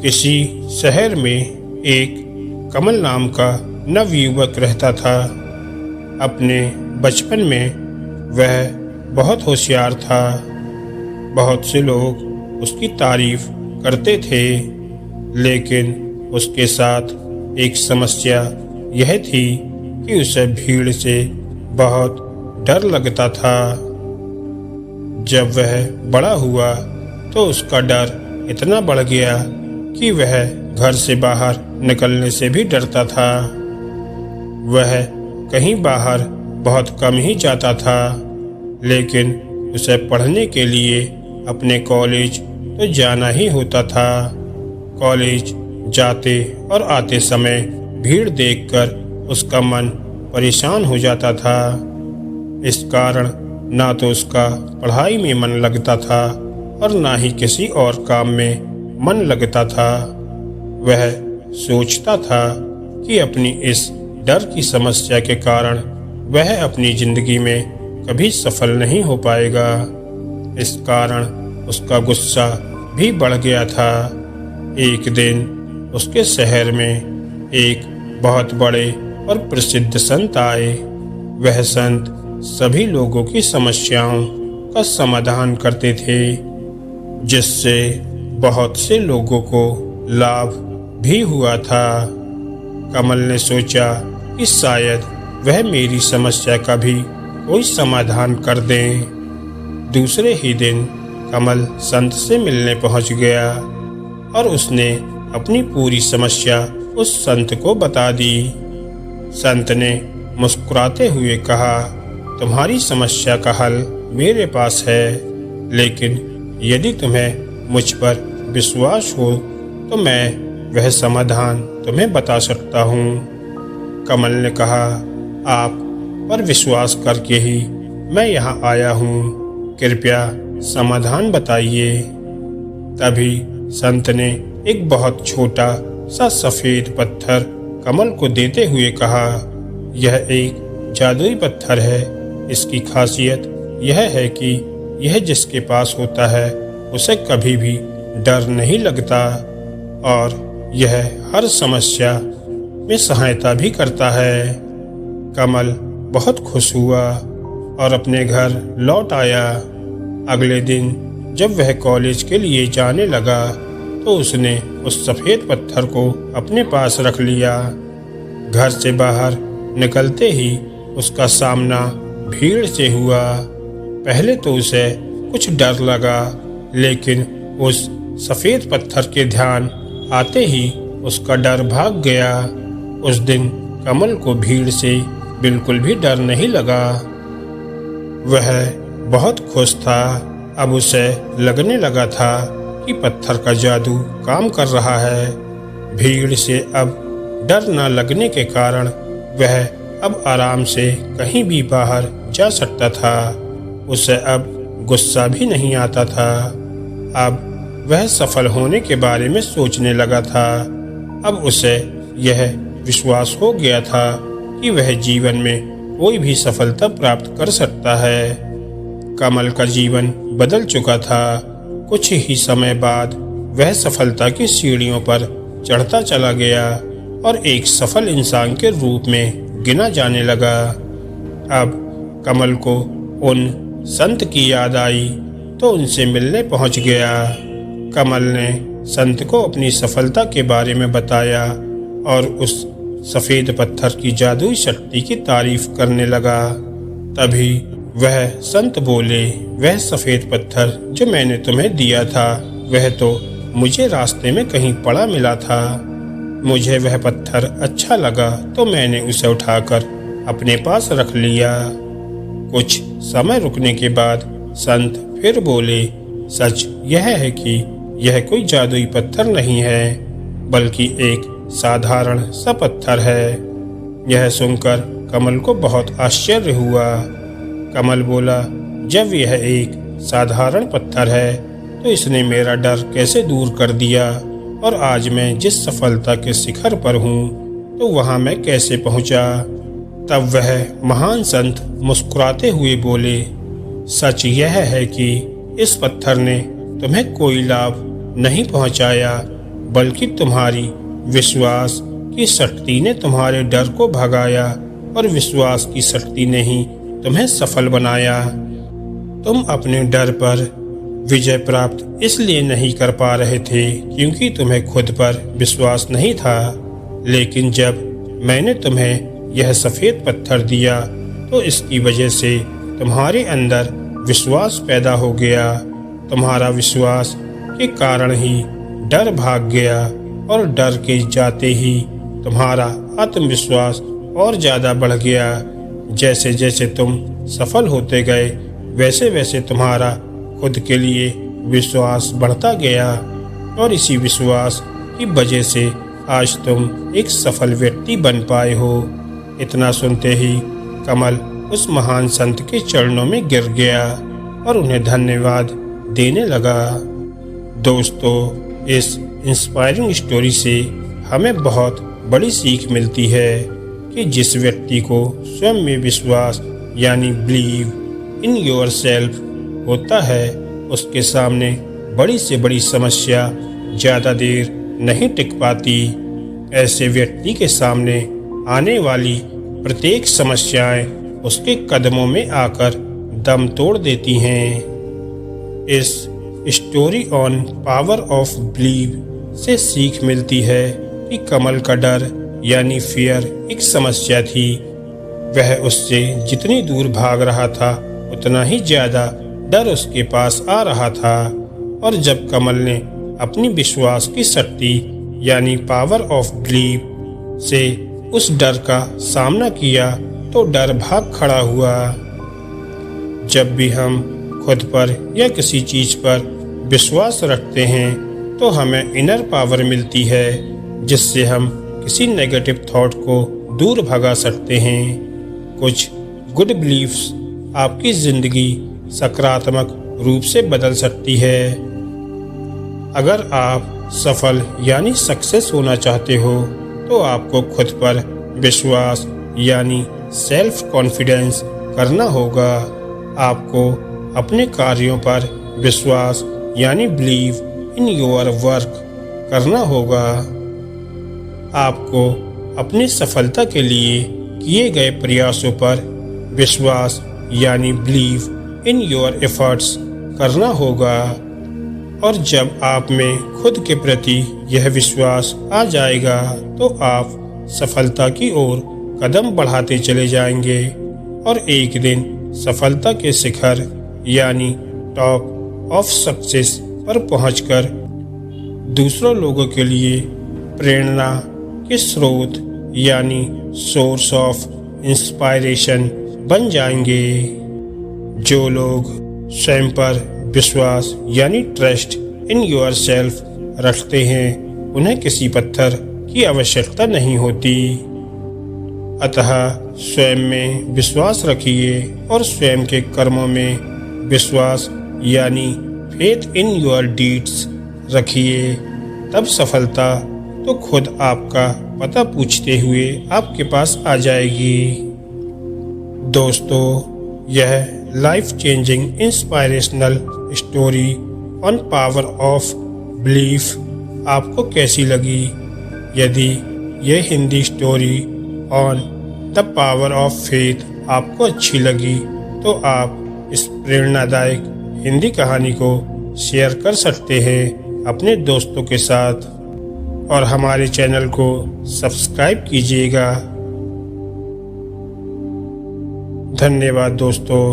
किसी शहर में एक कमल नाम का नवयुवक रहता था। अपने बचपन में वह बहुत होशियार था। बहुत से लोग उसकी तारीफ करते थे, लेकिन उसके साथ एक समस्या यह थी कि उसे भीड़ से बहुत डर लगता था। जब वह बड़ा हुआ तो उसका डर इतना बढ़ गया कि वह घर से बाहर निकलने से भी डरता था। वह कहीं बाहर बहुत कम ही जाता था, लेकिन उसे पढ़ने के लिए अपने कॉलेज तो जाना ही होता था। कॉलेज जाते और आते समय भीड़ देखकर उसका मन परेशान हो जाता था। इस कारण ना तो उसका पढ़ाई में मन लगता था और ना ही किसी और काम में मन लगता था। वह सोचता था कि अपनी इस डर की समस्या के कारण वह अपनी जिंदगी में कभी सफल नहीं हो पाएगा। इस कारण उसका गुस्सा भी बढ़ गया था। एक दिन उसके शहर में एक बहुत बड़े और प्रसिद्ध संत आए। वह संत सभी लोगों की समस्याओं का समाधान करते थे, जिससे बहुत से लोगों को लाभ भी हुआ था। कमल ने सोचा कि शायद वह मेरी समस्या का भी कोई समाधान कर दे। दूसरे ही दिन कमल संत से मिलने पहुंच गया और उसने अपनी पूरी समस्या उस संत को बता दी। संत ने मुस्कुराते हुए कहा, तुम्हारी समस्या का हल मेरे पास है, लेकिन यदि तुम्हें मुझ पर विश्वास हो तो मैं वह समाधान तुम्हें बता सकता हूँ। कमल ने कहा, आप पर विश्वास करके ही मैं यहाँ आया हूँ, कृपया समाधान बताइए। तभी संत ने एक बहुत छोटा सा सफेद पत्थर कमल को देते हुए कहा, यह एक जादुई पत्थर है। इसकी खासियत यह है कि यह जिसके पास होता है उसे कभी भी डर नहीं लगता और यह हर समस्या में सहायता भी करता है। कमल बहुत खुश हुआ और अपने घर लौट आया। अगले दिन जब वह कॉलेज के लिए जाने लगा तो उसने उस सफ़ेद पत्थर को अपने पास रख लिया। घर से बाहर निकलते ही उसका सामना भीड़ से हुआ। पहले तो उसे कुछ डर लगा, लेकिन उस सफ़ेद पत्थर के ध्यान आते ही उसका डर भाग गया। उस दिन कमल को भीड़ से बिल्कुल भी डर नहीं लगा। वह बहुत खुश था। अब उसे लगने लगा था कि पत्थर का जादू काम कर रहा है। भीड़ से अब डर न लगने के कारण वह अब आराम से कहीं भी बाहर जा सकता था। उसे अब गुस्सा भी नहीं आता था। अब वह सफल होने के बारे में सोचने लगा था। अब उसे यह विश्वास हो गया था कि वह जीवन में कोई भी सफलता प्राप्त कर सकता है। कमल का जीवन बदल चुका था। कुछ ही समय बाद वह सफलता की सीढ़ियों पर चढ़ता चला गया और एक सफल इंसान के रूप में गिना जाने लगा। अब कमल को उन संत की याद आई तो उनसे मिलने पहुंच गया। कमल ने संत को अपनी सफलता के बारे में बताया और उस सफ़ेद पत्थर की जादुई शक्ति की तारीफ करने लगा। तभी वह संत बोले, वह सफ़ेद पत्थर जो मैंने तुम्हें दिया था वह तो मुझे रास्ते में कहीं पड़ा मिला था। मुझे वह पत्थर अच्छा लगा तो मैंने उसे उठाकर अपने पास रख लिया। कुछ समय रुकने के बाद संत फिर बोले, सच यह है कि यह कोई जादुई पत्थर नहीं है, बल्कि एक साधारण सा पत्थर है। यह सुनकर कमल को बहुत आश्चर्य हुआ। कमल बोला, जब यह एक साधारण पत्थर है तो इसने मेरा डर कैसे दूर कर दिया और आज मैं जिस सफलता के शिखर पर हूँ तो वहाँ मैं कैसे पहुँचा। तब वह महान संत मुस्कुराते हुए बोले, सच यह है कि इस पत्थर ने तुम्हें कोई लाभ नहीं पहुँचाया, बल्कि तुम्हारी विश्वास की शक्ति ने तुम्हारे डर को भगाया और विश्वास की शक्ति ने ही तुम्हें सफल बनाया। तुम अपने डर पर विजय प्राप्त इसलिए नहीं कर पा रहे थे क्योंकि तुम्हें खुद पर विश्वास नहीं था, लेकिन जब मैंने तुम्हें यह सफ़ेद पत्थर दिया तो इसकी वजह से तुम्हारे अंदर विश्वास पैदा हो गया। तुम्हारा विश्वास के कारण ही डर भाग गया और डर के जाते ही तुम्हारा आत्मविश्वास और ज़्यादा बढ़ गया। जैसे जैसे तुम सफल होते गए वैसे वैसे तुम्हारा खुद के लिए विश्वास बढ़ता गया और इसी विश्वास की वजह से आज तुम एक सफल व्यक्ति बन पाए हो। इतना सुनते ही कमल उस महान संत के चरणों में गिर गया और उन्हें धन्यवाद देने लगा। दोस्तों, इस इंस्पायरिंग स्टोरी से हमें बहुत बड़ी सीख मिलती है कि जिस व्यक्ति को स्वयं में विश्वास यानी बिलीव इन योर सेल्फ होता है उसके सामने बड़ी से बड़ी समस्या ज़्यादा देर नहीं टिक पाती। ऐसे व्यक्ति के सामने आने वाली प्रत्येक समस्याएं उसके कदमों में आकर दम तोड़ देती हैं। इस story on power of believe से सीख मिलती है कि कमल का डर यानी फियर एक समस्या थी। वह उससे जितनी दूर भाग रहा था उतना ही ज़्यादा डर उसके पास आ रहा था और जब कमल ने अपनी विश्वास की शक्ति यानी पावर ऑफ बिलीव से उस डर का सामना किया तो डर भाग खड़ा हुआ। जब भी हम खुद पर या किसी चीज़ पर विश्वास रखते हैं तो हमें इनर पावर मिलती है जिससे हम किसी नेगेटिव थॉट को दूर भगा सकते हैं। कुछ गुड बिलीफ्स आपकी ज़िंदगी सकारात्मक रूप से बदल सकती है। अगर आप सफल यानी सक्सेस होना चाहते हो तो आपको खुद पर विश्वास यानी सेल्फ कॉन्फिडेंस करना होगा। आपको अपने कार्यों पर विश्वास यानी बिलीव इन योर वर्क करना होगा। आपको अपनी सफलता के लिए किए गए प्रयासों पर विश्वास यानी बिलीव इन योर एफर्ट्स करना होगा। और जब आप में खुद के प्रति यह विश्वास आ जाएगा तो आप सफलता की ओर कदम बढ़ाते चले जाएंगे और एक दिन सफलता के शिखर यानी टॉप ऑफ सक्सेस पर पहुंचकर दूसरों लोगों के लिए प्रेरणा के स्रोत यानी सोर्स ऑफ इंस्पायरेशन बन जाएंगे। जो लोग स्वयं पर विश्वास यानी ट्रस्ट इन योर सेल्फ रखते हैं उन्हें किसी पत्थर की आवश्यकता नहीं होती। अतः स्वयं में विश्वास रखिए और स्वयं के कर्मों में विश्वास यानी फेथ इन योर डीड्स रखिए। तब सफलता तो खुद आपका पता पूछते हुए आपके पास आ जाएगी। दोस्तों, यह life changing inspirational story on power of belief आपको कैसी लगी? यदि यह Hindi story on the power of faith आपको अच्छी लगी तो आप इस प्रेरणादायक हिंदी कहानी को शेयर कर सकते हैं अपने दोस्तों के साथ और हमारे चैनल को सब्सक्राइब कीजिएगा। धन्यवाद दोस्तों।